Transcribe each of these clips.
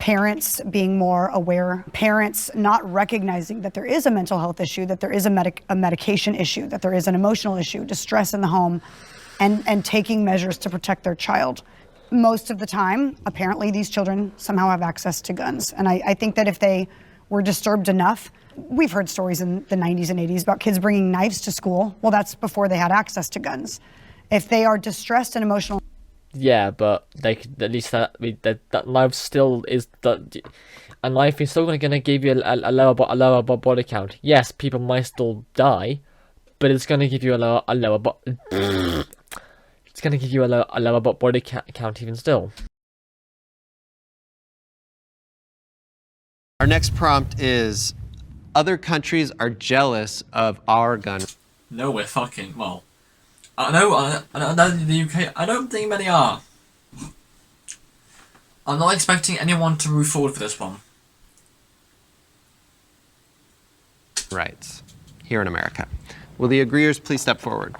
parents being more aware, parents not recognizing that there is a mental health issue, that there is a medication issue, that there is an emotional issue, distress in the home, and taking measures to protect their child. Most of the time, apparently, these children somehow have access to guns. And I think that if they were disturbed enough, we've heard stories in the 90s and 80s about kids bringing knives to school. Well, that's before they had access to guns. If they are distressed and emotional. Yeah, but they could at least that knife still is a knife is still gonna give you a lower body count. Yes, people might still die, but it's gonna give you it's gonna give you a lower body count even still. Our next prompt is: other countries are jealous of our gun. No, we're fucking well. I know in the UK, I don't think many are. I'm not expecting anyone to move forward for this one. Rights here in America. Will the agreeers please step forward?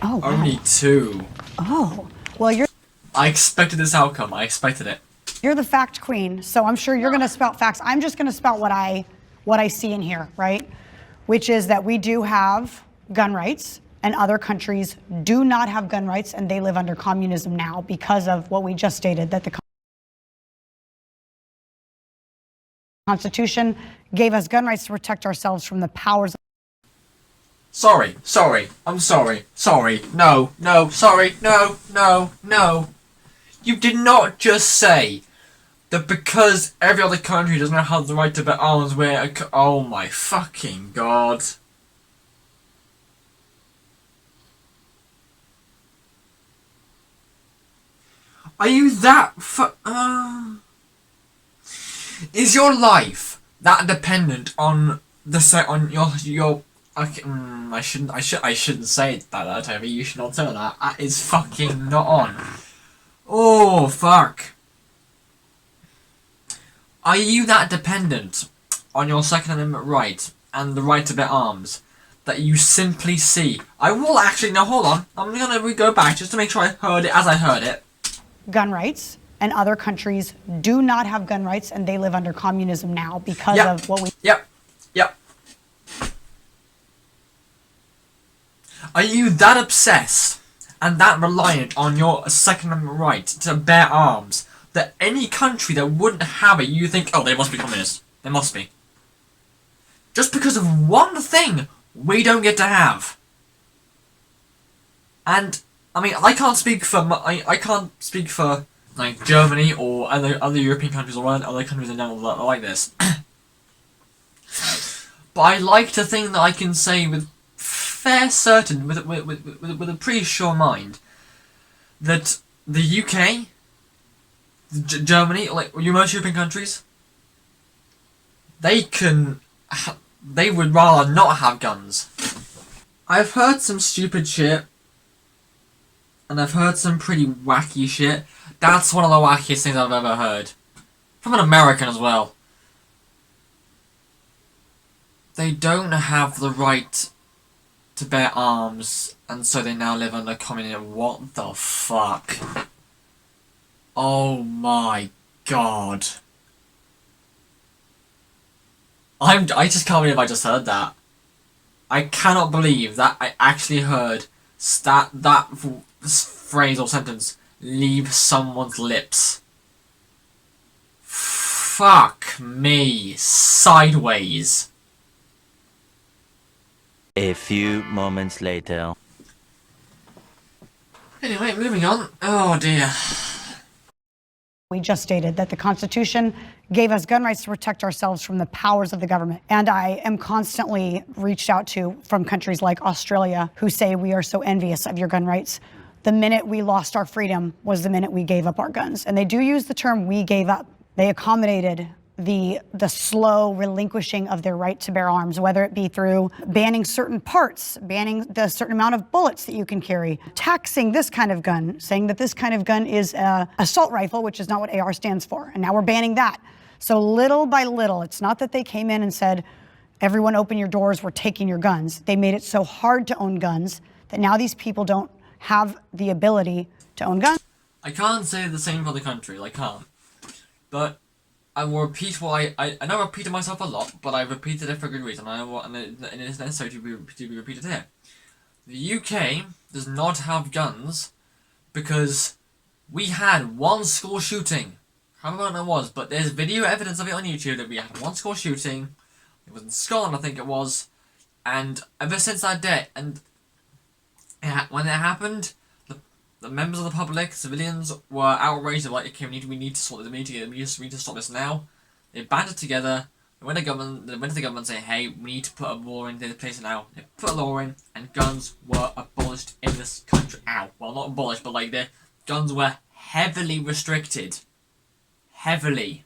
Oh, wow. Only 2. Oh, well, I expected this outcome. I expected it. You're the fact queen, so I'm sure you're going to spout facts. I'm just going to spout what I see in here, right? Which is that we do have gun rights, and other countries do not have gun rights, and they live under communism now because of what we just stated, that the Constitution gave us gun rights to protect ourselves from the powers. Sorry, I'm sorry, no, sorry, no. You did not just say that because every other country does not have the right to bear arms, oh my fucking god. Are you that is your life that dependent on your okay, I shouldn't say that, Toby. You should not say that. That is fucking not on. Oh fuck. Are you that dependent on your Second Amendment right and the right to bear arms that you simply see? I will actually, no, hold on. I'm gonna go back just to make sure I heard it as I heard it. Gun rights, and other countries do not have gun rights, and they live under communism now because of what we. Yep. Are you that obsessed and that reliant on your Second Amendment right to bear arms that any country that wouldn't have it, you think, oh, they must be communist. They must be. Just because of one thing we don't get to have. And I mean, I can't speak for like Germany or other European countries or other countries in general that are like this. But I like to think that I can say with fair certain, with a pretty sure mind, that the UK, Germany, like most European countries, they would rather not have guns. I've heard some stupid shit, and I've heard some pretty wacky shit. That's one of the wackiest things I've ever heard. From an American as well. They don't have the right to bear arms, and so they now live under communism. What the fuck? Oh my god. I just can't believe I just heard that. I cannot believe that I actually heard that phrase or sentence leave someone's lips. Fuck me sideways. A few moments later. Anyway, moving on. Oh dear. We just stated that the Constitution gave us gun rights to protect ourselves from the powers of the government. And I am constantly reached out to from countries like Australia who say we are so envious of your gun rights. The minute we lost our freedom was the minute we gave up our guns. And they do use the term "we gave up." They accommodated the slow relinquishing of their right to bear arms, whether it be through banning certain parts, banning the certain amount of bullets that you can carry, taxing this kind of gun, saying that this kind of gun is an assault rifle, which is not what AR stands for, and now we're banning that. So little by little, it's not that they came in and said, everyone open your doors, we're taking your guns. They made it so hard to own guns that now these people don't have the ability to own guns. I can't say the same for the country. I can't. But I will repeat what I know I repeated myself a lot, but I repeated it for a good reason. I know what, and it is necessary to be repeated here. The UK does not have guns because we had one school shooting. I don't know when it was, but there's video evidence of it on YouTube that we had one school shooting. It was in Scotland, I think it was. And ever since that day, and when it happened, the members of the public, civilians, were outraged. Like, okay, we need to sort this. We need to stop this now. They banded together. They went to the government saying, "Hey, we need to put a law in place now." They put a law in, and guns were abolished in this country. Well, not abolished, but like the guns were heavily restricted. Heavily.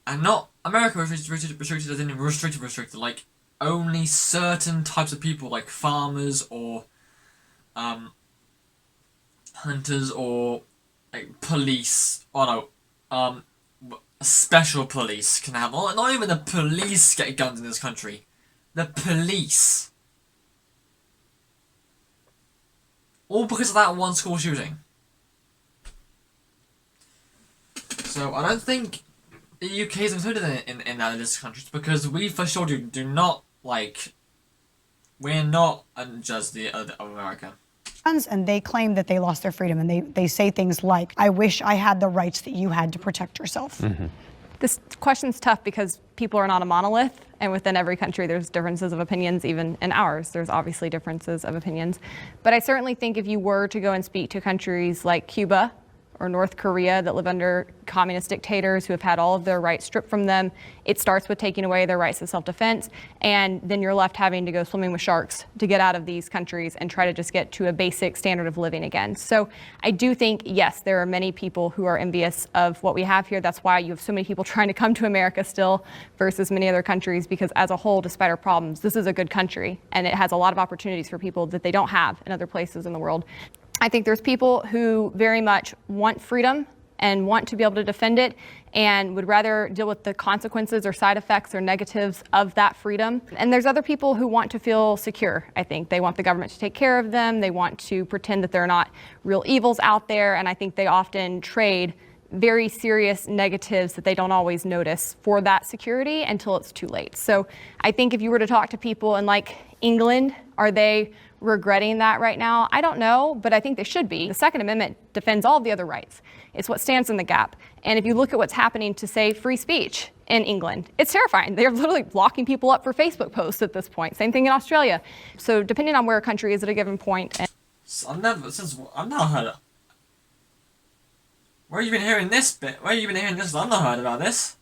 And not America was restricted as in restricted. Like only certain types of people, like farmers or hunters or like police. Special police can have. Not even the police get guns in this country. The police. All because of that one school shooting. So I don't think the UK is included in that list of countries because we for sure do not like. We're not just the other of America. And they claim that they lost their freedom, and they say things like, "I wish I had the rights that you had to protect yourself." Mm-hmm. This question's tough because people are not a monolith, and within every country there's differences of opinions. Even in ours, there's obviously differences of opinions. But I certainly think if you were to go and speak to countries like Cuba or North Korea that live under communist dictators who have had all of their rights stripped from them, it starts with taking away their rights to self-defense, and then you're left having to go swimming with sharks to get out of these countries and try to just get to a basic standard of living again. So I do think, yes, there are many people who are envious of what we have here. That's why you have so many people trying to come to America still versus many other countries, because as a whole, despite our problems, this is a good country, and it has a lot of opportunities for people that they don't have in other places in the world. I think there's people who very much want freedom and want to be able to defend it and would rather deal with the consequences or side effects or negatives of that freedom. And there's other people who want to feel secure. I think they want the government to take care of them. They want to pretend that there are not real evils out there. And I think they often trade very serious negatives that they don't always notice for that security until it's too late. So I think if you were to talk to people in like England, are they regretting that right now? I don't know, but I think they should be. The Second Amendment defends all of the other rights. It's what stands in the gap. And if you look at what's happening to, say, free speech in England, it's terrifying. They're literally locking people up for Facebook posts at this point. Same thing in Australia. So depending on where a country is at a given point. I've not heard it. Where have you been hearing this bit? Where have you been hearing this? I've not heard about this.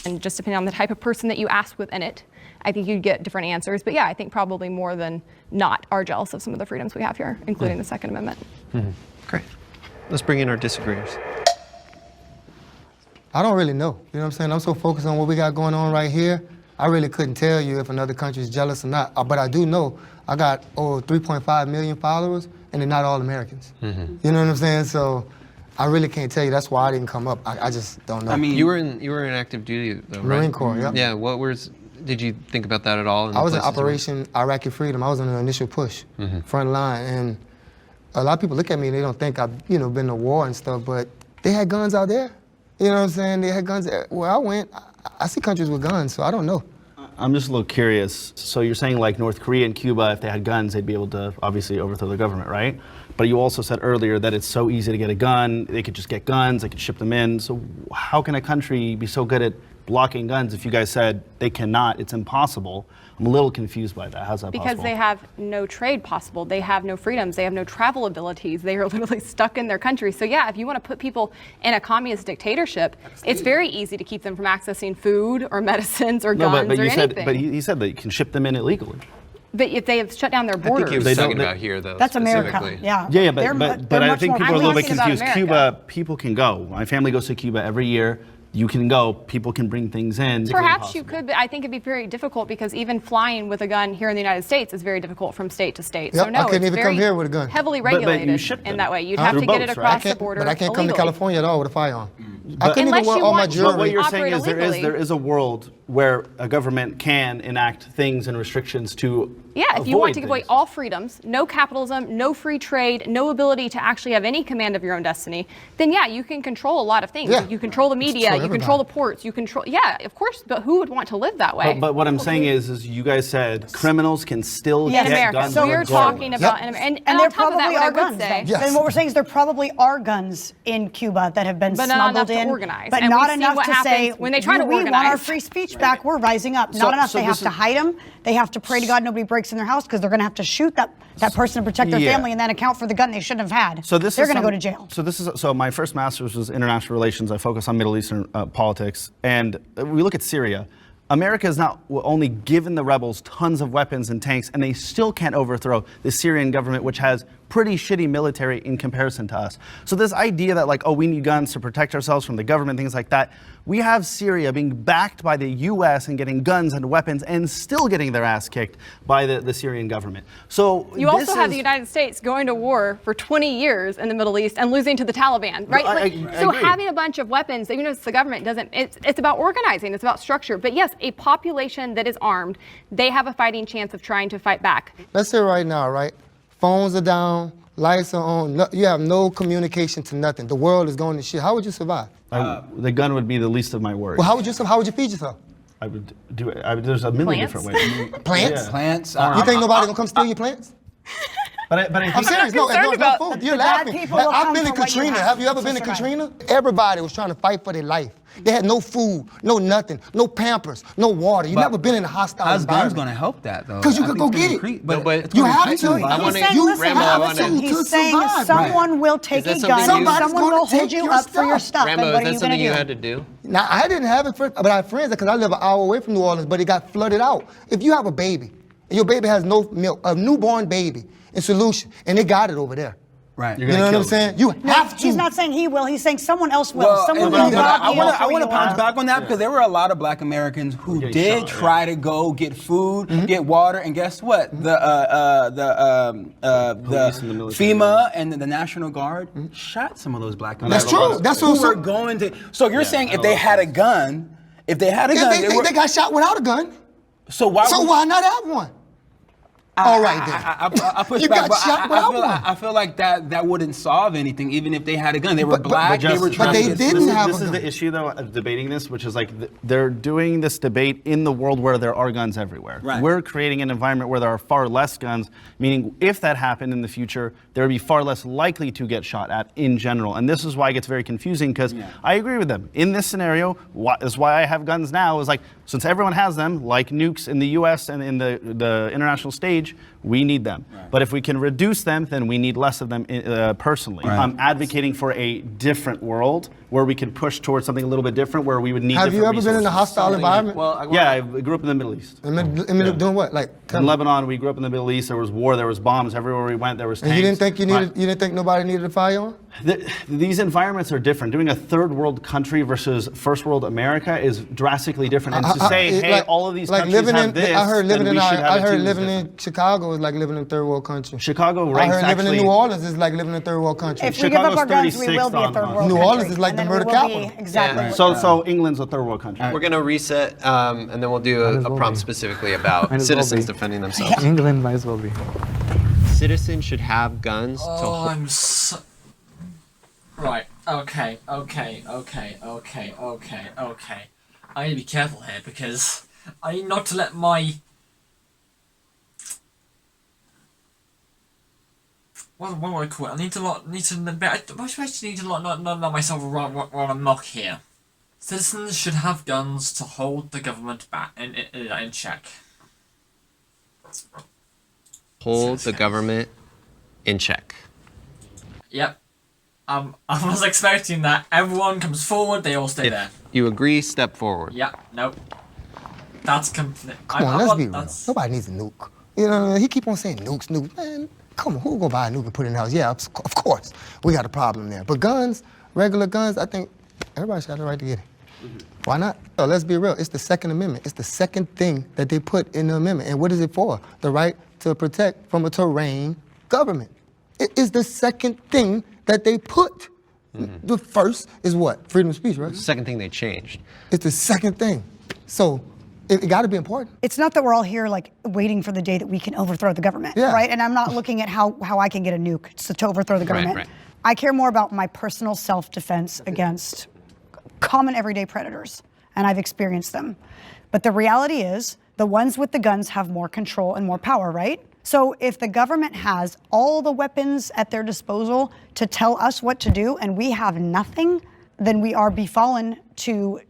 And just depending on the type of person that you ask within it, I think you'd get different answers. But yeah, I think probably more than not are jealous of some of the freedoms we have here, including the Second Amendment. Mm-hmm. Great. Let's bring in our disagreeers. I don't really know. You know what I'm saying? I'm so focused on what we got going on right here, I really couldn't tell you if another country is jealous or not. But I do know I got over 3.5 million followers, and they're not all Americans. Mm-hmm. You know what I'm saying? So I really can't tell you. That's why I didn't come up. I just don't know. I mean, you were in active duty, though, right? Marine Corps, yeah. Yeah. Did you think about that at all? I was in Operation Iraqi Freedom. I was in the initial push, front line, and a lot of people look at me and they don't think I've been to war and stuff, but they had guns out there. You know what I'm saying? They had guns. Where I went, I see countries with guns, so I don't know. I'm just a little curious. So you're saying like North Korea and Cuba, if they had guns, they'd be able to obviously overthrow the government, right? But you also said earlier that it's so easy to get a gun. They could just get guns, they could ship them in. So how can a country be so good at blocking guns if you guys said they cannot, it's impossible? I'm a little confused by that. How's that possible? Because they have no trade possible. They have no freedoms. They have no travel abilities. They are literally stuck in their country. So yeah, if you want to put people in a communist dictatorship, it's very easy to keep them from accessing food or medicines or guns or anything. But he said that you can ship them in illegally. But if they have shut down their borders. I think he was talking about here, though. That's America, yeah. Yeah, but I think people are a little bit confused. America. Cuba, people can go. My family goes to Cuba every year. You can go, people can bring things in. Perhaps you could, but I think it'd be very difficult because even flying with a gun here in the United States is very difficult from state to state. Yep, so no, I couldn't it's even very come here with a gun. Heavily But you regulated ship them in that way. You'd through have to get it boats, across right? the border But I can't come to illegally. California at all with a firearm. I couldn't Unless even wear you all my want to jewelry. But what you're operate saying is illegally. there is a world where a government can enact things and restrictions to Yeah, if you want avoid to give away things. all freedoms, no capitalism, no free trade, no ability to actually have any command of your own destiny, then yeah, you can control a lot of things. Yeah. You control the media, Control you control the everybody. ports, you control, yeah, of course, but who would want to live that way? But what I'm saying is you guys said criminals can still Yes. in get America. guns. So we're regardless. talking about, Yep. and And on there top of that, probably what I are would guns. say, Then. Yes. Then what we're saying is there probably are guns in Cuba that have been But not enough smuggled to in, organize. but And we not see enough what to happens say when they try to we want our organize." free speech back. We're rising up. So- Not enough. so They this have to is- hide them. They have to pray to God nobody breaks in their house because they're going to have to shoot that person to protect their Yeah. family and then account for the gun they shouldn't have had. So this they're is going to go some- to jail. So my first master's was international relations. I focus on Middle Eastern politics, and we look at Syria. America has not only given the rebels tons of weapons and tanks, and they still can't overthrow the Syrian government, which has pretty shitty military in comparison to us. So this idea that like, oh, we need guns to protect ourselves from the government, things like that. We have Syria being backed by the U.S. and getting guns and weapons and still getting their ass kicked by the Syrian government. So you also this have is- the United States going to war for 20 years in the Middle East and losing to the Taliban, right? I So agree. having a bunch of weapons, even if it's the government, doesn't. It's about organizing. It's about structure. But yes, a population that is armed, they have a fighting chance of trying to fight back. Let's say right now, right? Phones are down, lights are on. You have no communication to nothing. The world is going to shit. How would you survive? the gun would be the least of my worries. Well, how would you survive? How would you feed yourself? I would do it. There's a million Plants? different ways. Plants? Yeah. Plants. You think nobody gonna come steal your plants? But I I'm think serious. No, concerned no, about no food. You're the bad laughing. people will I've come been in for what you Katrina. have Have you ever to been in survive. Katrina? Everybody was trying to fight for their life. They had no food, no nothing, no Pampers, no water. You But never been in a hostile How's guns environment. going to help that though? 'Cause you I could think go it's get gonna it. creep- No, but it's You gonna have creep to. somebody. I He's wanna- saying, you listen, Rambo, I wanna- to he's saying survive. someone will take that a something gun, you- someone Somebody's will gonna hold take you your up for your stuff. stuff. Rambo, and is what are that you going something to you do? had to do? Now, I didn't have it first, but I have friends because I live an hour away from New Orleans, but it got flooded out. If you have a baby, and your baby has no milk, a newborn baby in Solution, and they got it over there. Right. You know what I'm saying? You No, have to. he's not saying he will. He's saying someone else will. Well, someone and- will but not I be want able to for you bounce to- back on that because there were a lot of Black Americans who getting did shot, try to go get food, get water, and guess what? The Police and the military. FEMA and the National Guard shot some of those Black That's Americans. true. That's who what- were going to. So you're saying if they had a gun, If they got shot without a gun, so why? so would- why not have one? All right then. I push You back, got but shot without one. I feel like that wouldn't solve anything, even if they had a gun. They were black. They were Justice, trying they to get didn't food. have This a is gun. the issue, though, of debating this, which is like they're doing this debate in the world where there are guns everywhere. Right. We're creating an environment where there are far less guns, meaning if that happened in the future, there would be far less likely to get shot at in general. And this is why it gets very confusing because I agree with them. In this scenario, is why I have guns now is like, since everyone has them, like nukes in the US and in the international stage, we need them. But if we can reduce them, then we need less of them personally. Right. I'm advocating for a different world where we can push towards something a little bit different, where we would need Have you different ever been in a resources. hostile environment? Yeah, I grew up in the Middle East. Doing what? Like, In Lebanon, we grew up in the Middle East. There was war, there was bombs. Everywhere we went, there was tanks. and you didn't think nobody needed a firearm? These environments are different. Doing a third world country versus first world America is drastically different. And to say, hey, all of these countries have this, I heard living then in we should have I it heard too, is living different. in Chicago is like living in a third world country. Chicago I ranks heard living actually. in New Orleans is like living in a third world country. If we give up our guns, we 36th will be a on- third on- world New country. Orleans is like and the then murder we will be capital. Exactly. Yeah. what So England's a third world country. We're going to reset, and then we'll do a prompt specifically about Might as well citizens be. defending themselves. England might as well be. Citizens should have guns to Oh, hold. I'm so... Right, okay. I need to be careful here because I need not to let my... What do I call it? I need to not let myself run amok here. Citizens should have guns to hold the government back in check. Hold the government in check. Yep. I was expecting that. Everyone comes forward, they all stay If there. you agree, step forward. Yep, nope. That's complete. Come on, let's be real. Nobody needs a nuke. You know, he keep on saying nukes. Man, come on, who gonna buy a nuke and put it in the house? Yeah, of course, we got a problem there. But guns, regular guns, I think everybody's got the right to get it. Why not? So let's be real. It's the Second Amendment. It's the second thing that they put in the amendment. And what is it for? The right to protect from a terrain government. It is the second thing that they put. The first is what? Freedom of speech, right? Second thing they changed. It's the second thing. So it got to be important. It's not that we're all here like waiting for the day that we can overthrow the government, Yeah. right? And I'm not looking at how I can get a nuke to overthrow the government. right. I care more about my personal self-defense against common everyday predators, and I've experienced them. But the reality is the ones with the guns have more control and more power, right? So if the government has all the weapons at their disposal to tell us what to do and we have nothing, then we are befallen to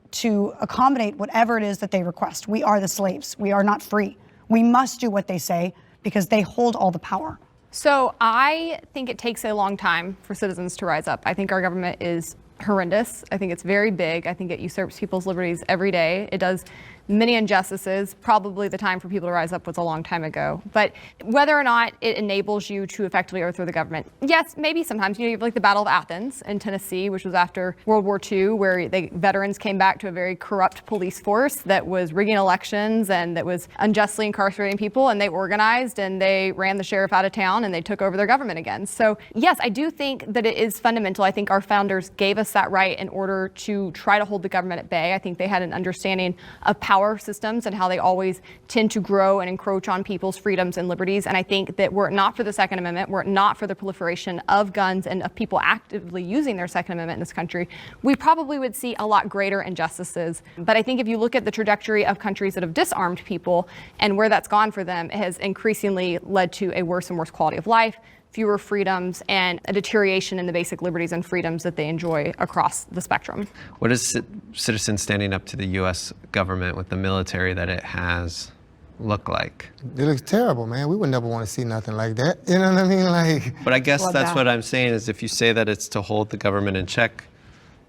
accommodate whatever it is that they request. We are the slaves. We are not free. We must do what they say because they hold all the power. So I think it takes a long time for citizens to rise up. I think our government is horrendous. I think it's very big. I think it usurps people's liberties every day. It does many injustices. Probably the time for people to rise up was a long time ago. But whether or not it enables you to effectively overthrow the government, yes, maybe sometimes. You have like the Battle of Athens in Tennessee, which was after World War II, where veterans came back to a very corrupt police force that was rigging elections and that was unjustly incarcerating people, and they organized and they ran the sheriff out of town and they took over their government again. So yes, I do think that it is fundamental. I think our founders gave us that right in order to try to hold the government at bay. I think they had an understanding of power systems and how they always tend to grow and encroach on people's freedoms and liberties. And I think that were it not for the Second Amendment, were it not for the proliferation of guns and of people actively using their Second Amendment in this country, we probably would see a lot greater injustices. But I think if you look at the trajectory of countries that have disarmed people and where that's gone for them, it has increasingly led to a worse and worse quality of life, fewer freedoms, and a deterioration in the basic liberties and freedoms that they enjoy across the spectrum. What does citizens standing up to the U.S. government with the military that it has look like? It looks terrible, man. We would never want to see nothing like that. You know what I mean? Like. But I guess that's Bloodbath. what I'm saying is if you say that it's to hold the government in check,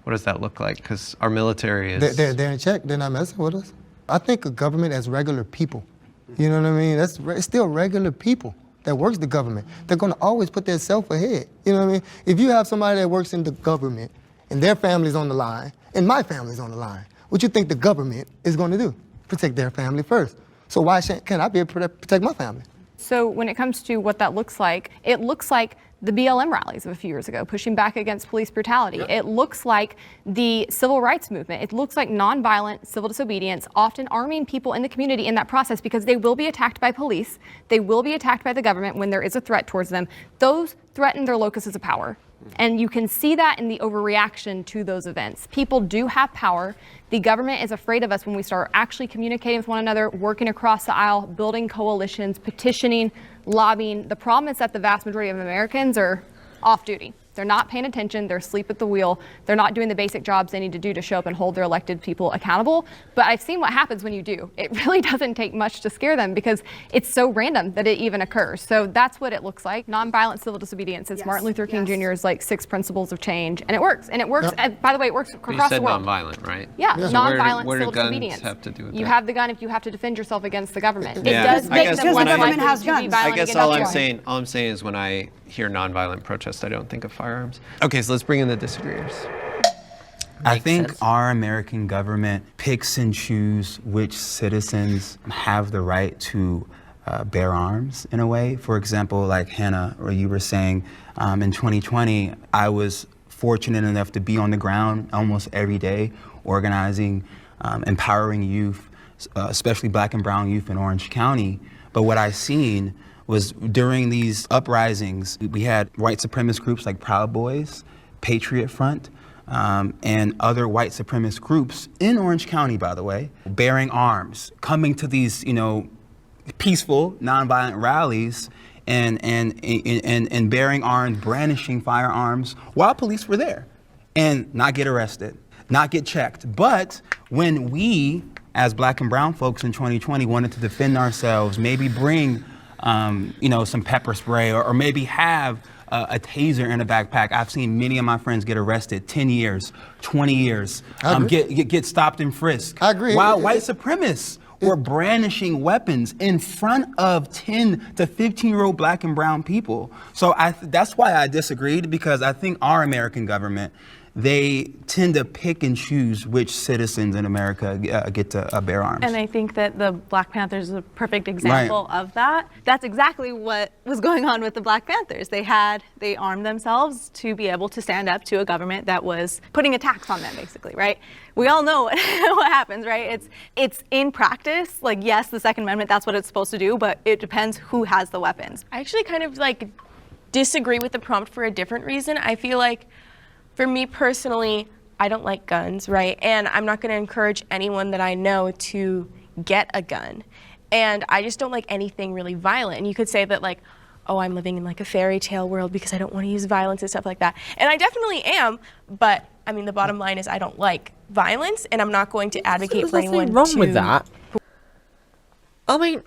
what does that look like? Because our military is... They're in check. They're not messing with us. I think of government as regular people. You know what I mean? It's still regular people that works the government. They're going to always put their self ahead. You know what I mean? If you have somebody that works in the government and their family's on the line and my family's on the line, what you think the government is going to do? Protect their family first. So why can't I be able to protect my family? So when it comes to what that looks like, it looks like the BLM rallies of a few years ago, pushing back against police brutality. It looks like the civil rights movement. It looks like nonviolent civil disobedience, often arming people in the community in that process because they will be attacked by police. They will be attacked by the government when there is a threat towards them. Those threaten their locuses of power. And you can see that in the overreaction to those events. People do have power. The government is afraid of us when we start actually communicating with one another, working across the aisle, building coalitions, petitioning, lobbying. The problem is that the vast majority of Americans are off duty. They're not paying attention. They're asleep at the wheel. They're not doing the basic jobs they need to do to show up and hold their elected people accountable. But I've seen what happens when you do. It really doesn't take much to scare them because it's so random that it even occurs. So that's what it looks like. Nonviolent civil disobedience. It's Yes, Martin Luther King yes. Jr.'s like 6 principles of change. And it works. And it works. And by the way, it works But you across said the world. nonviolent, right? Yeah, So nonviolent where do civil guns disobedience. have to do with You that? have the gun if you have to defend yourself against the government. Yeah, It does I make guess them when less I- likely government has to be guns. violent I guess against all others. I'm saying is when I hear nonviolent protest, I don't think of firearms. Okay, so let's bring in the disagreeers. I Makes think sense. our American government picks and chooses which citizens have the right to bear arms in a way. For example, like Hannah, or you were saying, in 2020, I was fortunate enough to be on the ground almost every day, organizing, empowering youth, especially Black and brown youth in Orange County. But what I seen was during these uprisings, we had white supremacist groups like Proud Boys, Patriot Front, and other white supremacist groups in Orange County, by the way, bearing arms, coming to these, peaceful, nonviolent rallies and bearing arms, brandishing firearms while police were there, and not get arrested, not get checked. But when we, as Black and brown folks in 2020, wanted to defend ourselves, maybe bring, some pepper spray or maybe have a taser in a backpack. I've seen many of my friends get arrested 10 years, 20 years, I agree. get stopped and frisked. I agree. While white supremacists were brandishing weapons in front of 10 to 15-year-old Black and brown people. So that's why I disagreed, because I think our American government they tend to pick and choose which citizens in America get to bear arms. And I think that the Black Panthers is a perfect example of that. That's exactly what was going on with the Black Panthers. They armed themselves to be able to stand up to a government that was putting a tax on them, basically, right? We all know what happens, right? It's in practice, like, yes, the Second Amendment, that's what it's supposed to do, but it depends who has the weapons. I actually kind of like disagree with the prompt for a different reason. I feel like, for me personally, I don't like guns, right? And I'm not going to encourage anyone that I know to get a gun. And I just don't like anything really violent. And you could say that, like, oh, I'm living in like a fairy tale world because I don't want to use violence and stuff like that. And I definitely am, but I mean, the bottom line is I don't like violence, and I'm not going to advocate for anyone to... There's nothing wrong with that. I mean...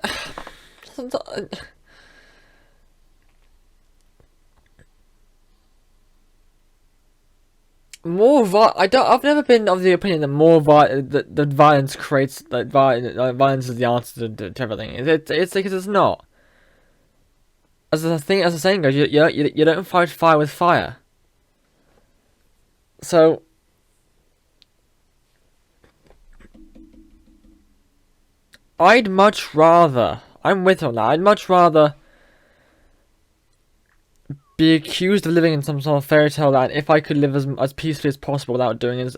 I've never been of the opinion that that violence creates violence is the answer to everything. It's because it's not. As the saying goes, you don't fight fire with fire. So I'm with you on that. I'd much rather be accused of living in some sort of fairy tale land if I could live as peacefully as possible without doing as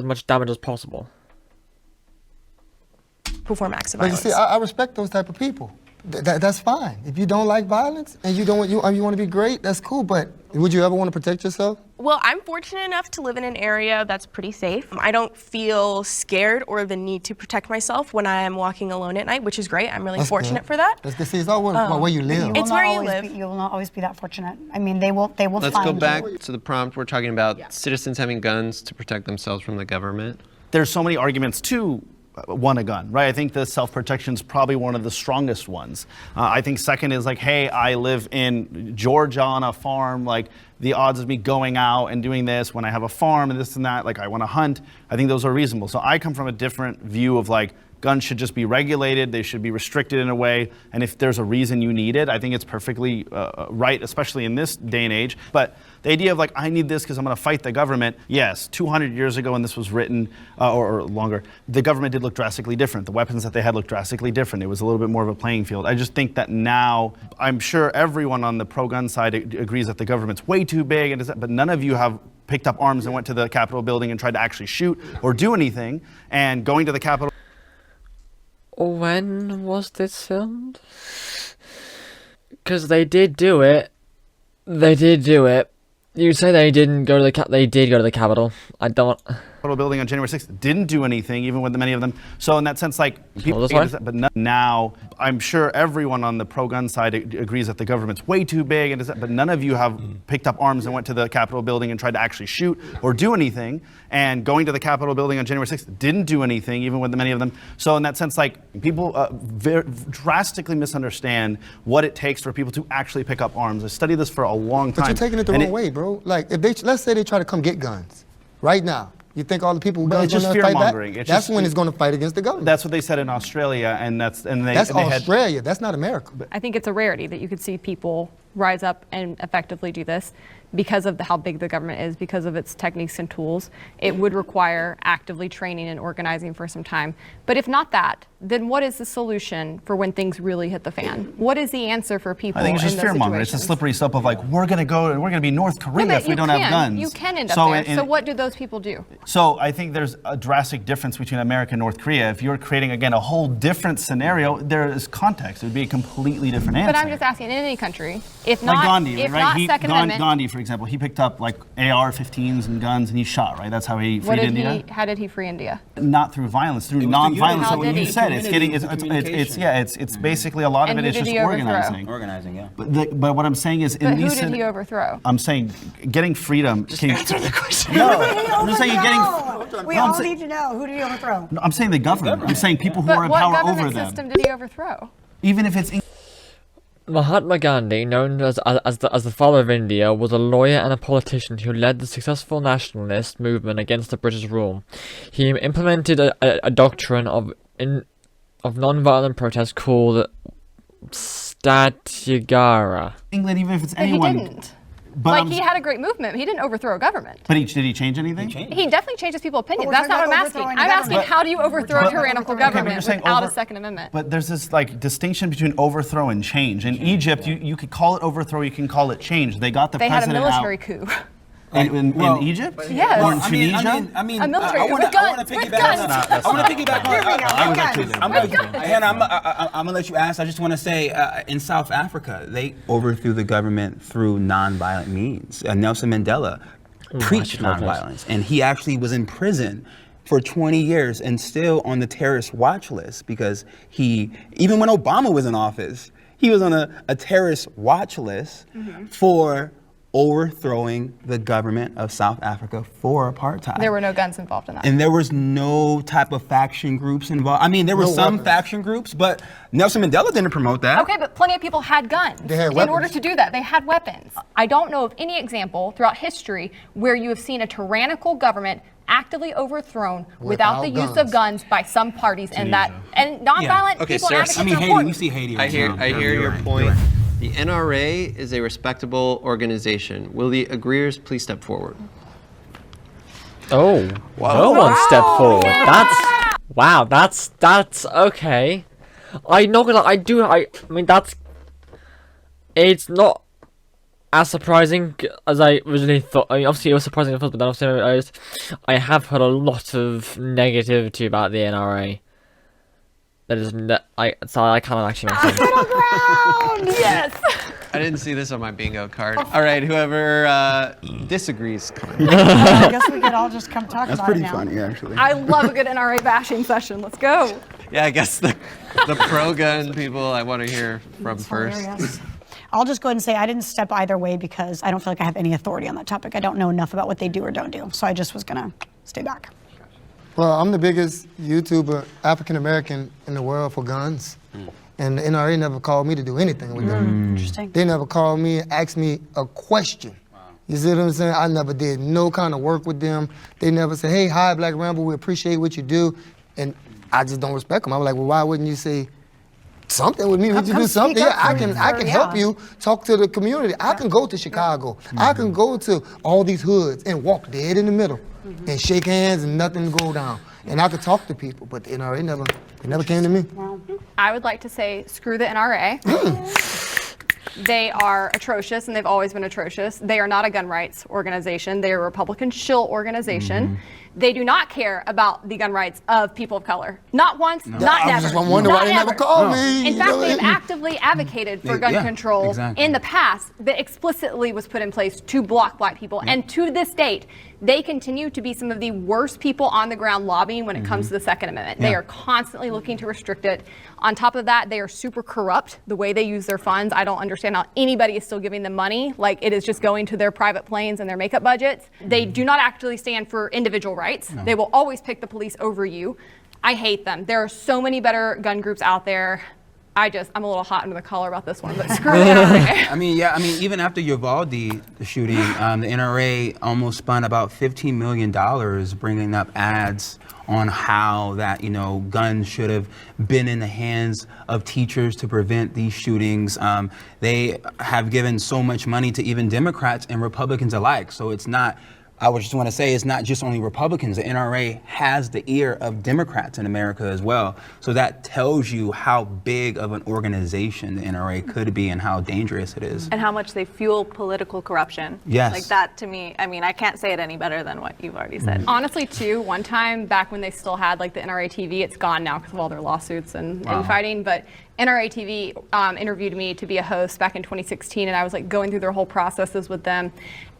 much damage as possible. Perform acts of But you violence. see, I respect those type of people. That's fine. If you don't like violence and you want to be great, that's cool. But would you ever want to protect yourself? Well, I'm fortunate enough to live in an area that's pretty safe. I don't feel scared or the need to protect myself when I am walking alone at night, which is great. I'm really fortunate for that. That's good. See, it's all where you live. It's where you live. You will not always be that fortunate. I mean, they will Let's find go back you. to the prompt. We're talking about citizens having guns to protect themselves from the government. There's so many arguments to want a gun, right? I think the self-protection is probably one of the strongest ones. I think second is like, hey, I live in Georgia on a farm, like the odds of me going out and doing this when I have a farm and this and that, like I want to hunt, I think those are reasonable. So I come from a different view of like, guns should just be regulated, they should be restricted in a way, and if there's a reason you need it, I think it's perfectly right, especially in this day and age. But the idea of like, I need this because I'm going to fight the government, yes, 200 years ago when this was written, or longer, the government did look drastically different. The weapons that they had looked drastically different. It was a little bit more of a playing field. I just think that now, I'm sure everyone on the pro-gun side agrees that the government's way too big, but none of you have picked up arms and went to the Capitol building and tried to actually shoot or do anything, and going to the Capitol. When was this filmed? Because they did do it. They did do it. You say they didn't go to the they did go to the Capitol. I don't. Capitol building on January 6th didn't do anything, even with many of them. So in that sense, like, people, but now I'm sure everyone on the pro-gun side agrees that the government's way too big, but none of you have picked up arms and went to the Capitol building and tried to actually shoot or do anything. And going to the Capitol building on January 6th didn't do anything, even with many of them. So in that sense, like, people drastically misunderstand what it takes for people to actually pick up arms. I studied this for a long time. But you're taking it the wrong way, bro. Like, if let's say they try to come get guns right now. You think all the people who guns it's just fight back? fear-mongering. That's when it's going to fight against the government. That's what they said in Australia, and that's Australia. That's not America. I think it's a rarity that you could see people rise up and effectively do this because of how big the government is, because of its techniques and tools. It would require actively training and organizing for some time. But if not that, then what is the solution for when things really hit the fan? What is the answer for people? I think it's just fear-mongering. It's a slippery slope of like, we're going to go and we're going to be North Korea if we don't have guns. You can end up there. So what do those people do? So I think there's a drastic difference between America and North Korea. If you're creating, again, a whole different scenario, there is context. It would be a completely different answer. But I'm just asking, in any country, if like not, Gandhi, if right? not Second Amendment. Gandhi, for example, he picked up like AR-15s and guns and he shot, right? That's how he freed India. How did he free India? Not through violence, through non-violence. How So what did you he? said, it's basically a lot of And it is who just did he overthrow? organizing. Organizing, yeah. But what I'm saying is, But in who these did he overthrow? I'm saying getting freedom. Just answer the question. No, I'm just saying getting. We all need to know. Who did he overthrow? No, I'm saying the government. I'm saying people who are in But power what over government them. system did he overthrow? Even if it's. Mahatma Gandhi, known as the father of India, was a lawyer and a politician who led the successful nationalist movement against the British rule. He implemented a doctrine of non-violent protest called Tigara. England, even if it's But anyone. he didn't. But Like, I'm- he had a great movement. He didn't overthrow a government. But did he change anything? He definitely changes people's opinions. we're That's not talking what I'm about asking. overthrowing I'm a asking, government. how do you overthrow a talking about tyrannical overthrowing a government you're saying without over- a Second Amendment? But there's this like distinction between overthrow and change. In Egypt, you could call it overthrow, you can call it change. They got the They had a president military out. coup. In Well, Egypt? Yes. Or in Tunisia? I mean, A military I coup wanna, with guns, I wanna with piggyback guns. on that. I want to piggyback on. Here we go. I was Okay. actually there. Hannah, I'm gonna let you ask. I just want to say, in South Africa, they overthrew the government through nonviolent means. Nelson Mandela preached nonviolence, and he actually was in prison for 20 years and still on the terrorist watch list because even when Obama was in office, he was on a terrorist watch list for overthrowing the government of South Africa for apartheid. There were no guns involved in that. And there was no type of faction groups involved. I mean, there were some faction groups, but Nelson Mandela didn't promote that. Okay, but plenty of people had guns. They had In weapons. order to do that, they had weapons. I don't know of any example throughout history where you have seen a tyrannical government actively overthrown without the use of guns by some parties, and nonviolent Okay, people Sarah, advocates I mean, are Haiti, important. we see Haiti I right hear, now. I hear You're your right, point. you're right. The NRA is a respectable organization. Will the agreeers please step forward? Oh, no one stepped forward. That's okay. I'm not gonna. I mean, it's not as surprising as I originally thought. I mean, obviously it was surprising at first, but then obviously I have heard a lot of negativity about the NRA. That is, so I can't actually make sense. Yes. I didn't see this on my bingo card. All right, whoever disagrees, come on. I guess we could all just come talk That's about pretty it now. funny, actually. I love a good NRA bashing session. Let's go. Yeah, I guess the pro-gun people I want to hear from first. Hilarious. I'll just go ahead and say I didn't step either way because I don't feel like I have any authority on that topic. I don't know enough about what they do or don't do. So I just was going to stay back. Well, I'm the biggest YouTuber, African American in the world for guns. And the NRA never called me to do anything with them. Interesting. They never called me and asked me a question. You see what I'm saying? I never did no kind of work with them. They never said, hey, hi, Black Rambo, we appreciate what you do. And I just don't respect them. I was like, well, why wouldn't you say something with me? Would you Come do something? speak up Yeah, I for can me. I can help you talk to the community. I can go to Chicago. I can go to all these hoods and walk dead in the middle and shake hands and nothing go down. And I could talk to people, but the NRA never came to me. I would like to say, screw the NRA. They are atrocious, and they've always been atrocious. They are not a gun rights organization. They are a Republican shill organization. They do not care about the gun rights of people of color. Not once, not I never. just wondering why not they never ever. called me. In you fact, know? they've actively advocated for gun yeah, control exactly. in the past that explicitly was put in place to block black people. And to this date, they continue to be some of the worst people on the ground lobbying when it comes to the Second Amendment. They are constantly looking to restrict it. On top of that, they are super corrupt the way they use their funds. I don't understand how anybody is still giving them money. Like, it is just going to their private planes and their makeup budgets. They do not actually stand for individual rights. They will always pick the police over you. I hate them. There are so many better gun groups out there. I'm a little hot under the collar about this one, but screw the NRA. I mean, even after Uvalde, the shooting, the NRA almost spent about $15 million bringing up ads on how that, guns should have been in the hands of teachers to prevent these shootings. They have given so much money to even Democrats and Republicans alike. So it's not, I would just want to say it's not just only Republicans. The NRA has the ear of Democrats in America as well. So that tells you how big of an organization the NRA could be and how dangerous it is. And how much they fuel political corruption. Yes. Like that, to me, I mean, I can't say it any better than what you've already said. Honestly, too, one time back when they still had like the NRA TV, it's gone now because of all their lawsuits and infighting, but NRA TV interviewed me to be a host back in 2016, and I was like going through their whole processes with them.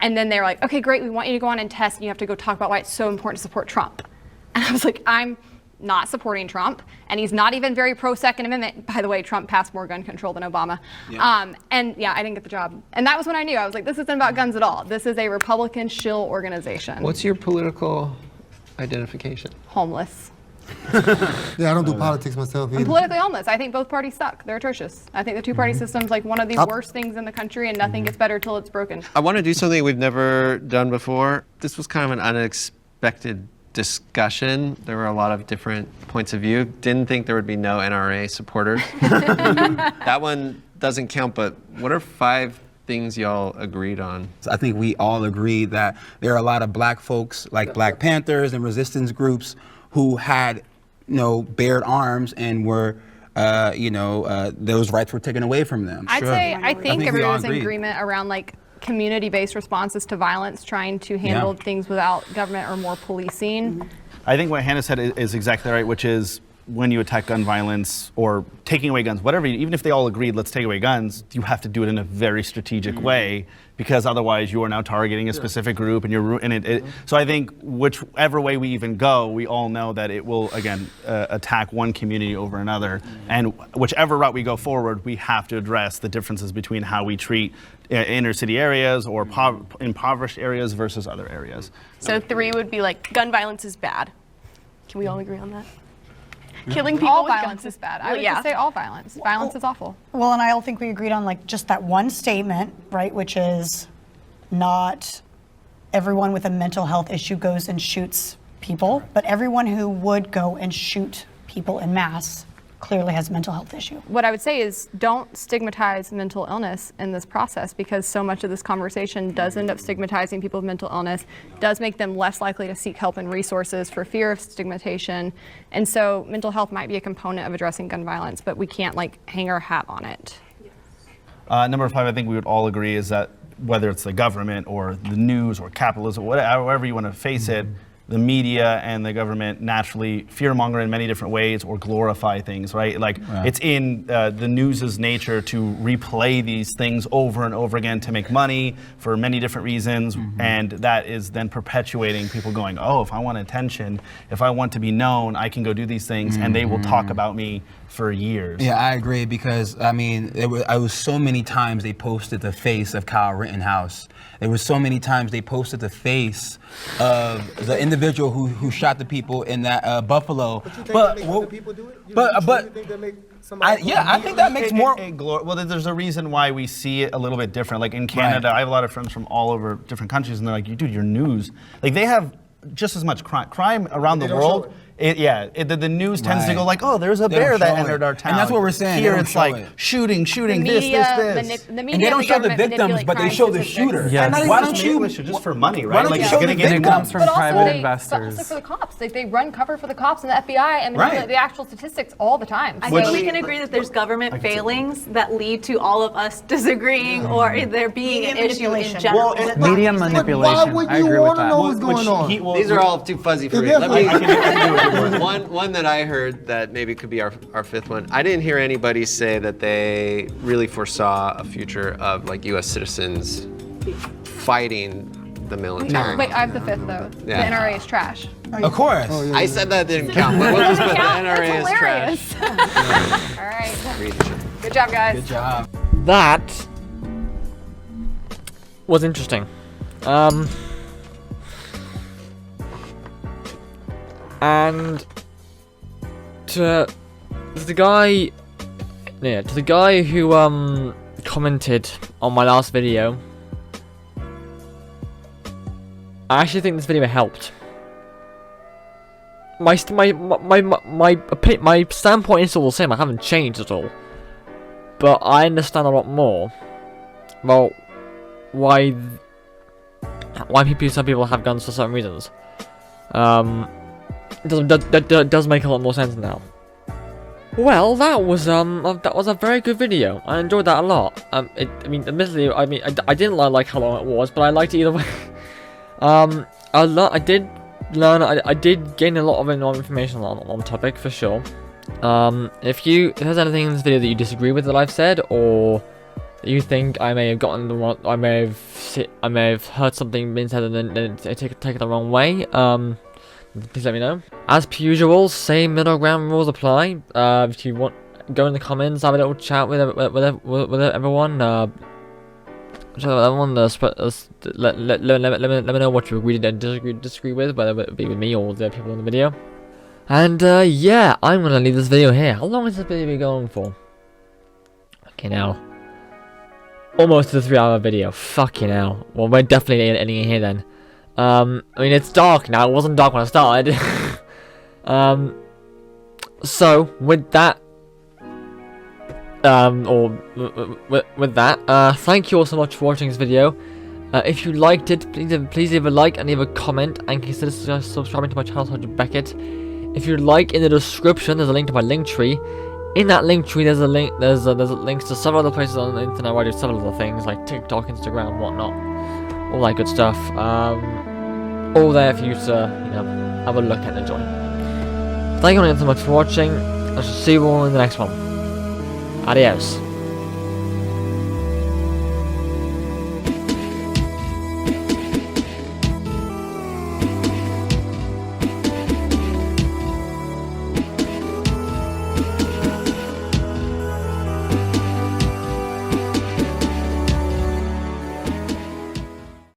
And then they were like, okay, great, we want you to go on and test, and you have to go talk about why it's so important to support Trump. And I was like, I'm not supporting Trump, and he's not even very pro-Second Amendment. By the way, Trump passed more gun control than Obama. I didn't get the job. And that was when I knew. I was like, this isn't about guns at all. This is a Republican shill organization. What's your political identification? Homeless. Yeah, I don't do politics myself I'm either. politically homeless. I think both parties suck. They're atrocious. I think the two-party system's like one of the worst things in the country, and nothing gets better till it's broken. I want to do something we've never done before. This was kind of an unexpected discussion. There were a lot of different points of view. Didn't think there would be no NRA supporters. That one doesn't count, but what are 5 things y'all agreed on? I think we all agree that there are a lot of black folks like Black Panthers and resistance groups who had, bared arms and were, those rights were taken away from them. I think everyone's in agree. agreement around like community-based responses to violence, trying to handle things without government or more policing. I think what Hannah said is exactly right, which is when you attack gun violence or taking away guns, whatever, even if they all agreed, let's take away guns, you have to do it in a very strategic way, because otherwise you are now targeting a specific group, and so I think whichever way we even go, we all know that it will, again, attack one community over another. And whichever route we go forward, we have to address the differences between how we treat inner city areas or impoverished areas versus other areas. So 3 would be like, gun violence is bad. Can we all agree on that? Killing people All with violence guns is bad. I would just say all violence. Violence is awful. Well, and I don't think we agreed on like just that one statement, right, which is not everyone with a mental health issue goes and shoots people, but everyone who would go and shoot people en masse clearly has a mental health issue. What I would say is don't stigmatize mental illness in this process, because so much of this conversation does end up stigmatizing people with mental illness, does make them less likely to seek help and resources for fear of stigmatization. And so mental health might be a component of addressing gun violence, but we can't like hang our hat on it. Number 5, I think we would all agree, is that whether it's the government or the news or capitalism, however you want to face it, the media and the government naturally fear-monger in many different ways or glorify things, right? Like it's in the news's nature to replay these things over and over again to make money for many different reasons, and that is then perpetuating people going, oh, if I want attention, if I want to be known, I can go do these things, and they will talk about me for years. Yeah, I agree, because I mean, it was so many times they posted the face of Kyle Rittenhouse. There were so many times they posted the face of the individual who shot the people in that Buffalo. But I think that makes more. Well, there's a reason why we see it a little bit different. Like in Canada, I have a lot of friends from all over different countries, and they're like, dude, your news, like they have just as much crime around the world. The news tends to go like, oh, there's a bear that entered our town. And that's what we're saying. Here it's like shooting, this. The media and they don't show the victims, but they show the shooter. Yeah. Why don't you? Just for money, right? Like, show the victims. It comes from private investors. Also for the cops, like they run cover for the cops and the FBI and the actual statistics all the time. I think we can agree that there's government failings that lead to all of us disagreeing or there being an issue in general. Media manipulation. Why would I you agree with want to that. know what's going on? These are all too fuzzy for me. Let me one that I heard that maybe could be our 5th one. I didn't hear anybody say that they really foresaw a future of like U.S. citizens fighting the military. Wait, I have the 5th though. Yeah. The NRA is trash. Of course. I said that didn't count, but we'll just put the NRA is trash. All right. Good job, guys. Good job. That was interesting. And to the guy who commented on my last video, I actually think this video helped. My standpoint is still the same. I haven't changed at all, but I understand a lot more about why some people have guns for certain reasons. It does make a lot more sense now. Well, that was a very good video. I enjoyed that a lot. Admittedly, I didn't like how long it was, but I liked it either way. I did gain a lot of information on the topic for sure. If there's anything in this video that you disagree with that I've said, or that you think I may have gotten the wrong, I may have heard something being said and then take it the wrong way, please let me know. As per usual, same middle ground rules apply. If you want, go in the comments, have a little chat with everyone. Let me know what you agree and disagree with, whether it be with me or the people in the video. And yeah, I'm gonna leave this video here. How long has this video been going for? Okay, now almost to the 3-hour video. Fucking hell. Well, we're definitely ending it here then. It's dark now. It wasn't dark when I started. So with that, With that, thank you all so much for watching this video. If you liked it, please leave a like and leave a comment, and consider subscribing to my channel, Beckett. If you'd like, in the description there's a link to my link tree. In that link tree there's there's links to several other places on the internet where I do several other things like TikTok, Instagram, whatnot, all that good stuff. All there for you to have a look and enjoy. Thank you all so much for watching. I shall see you all in the next one. Adios.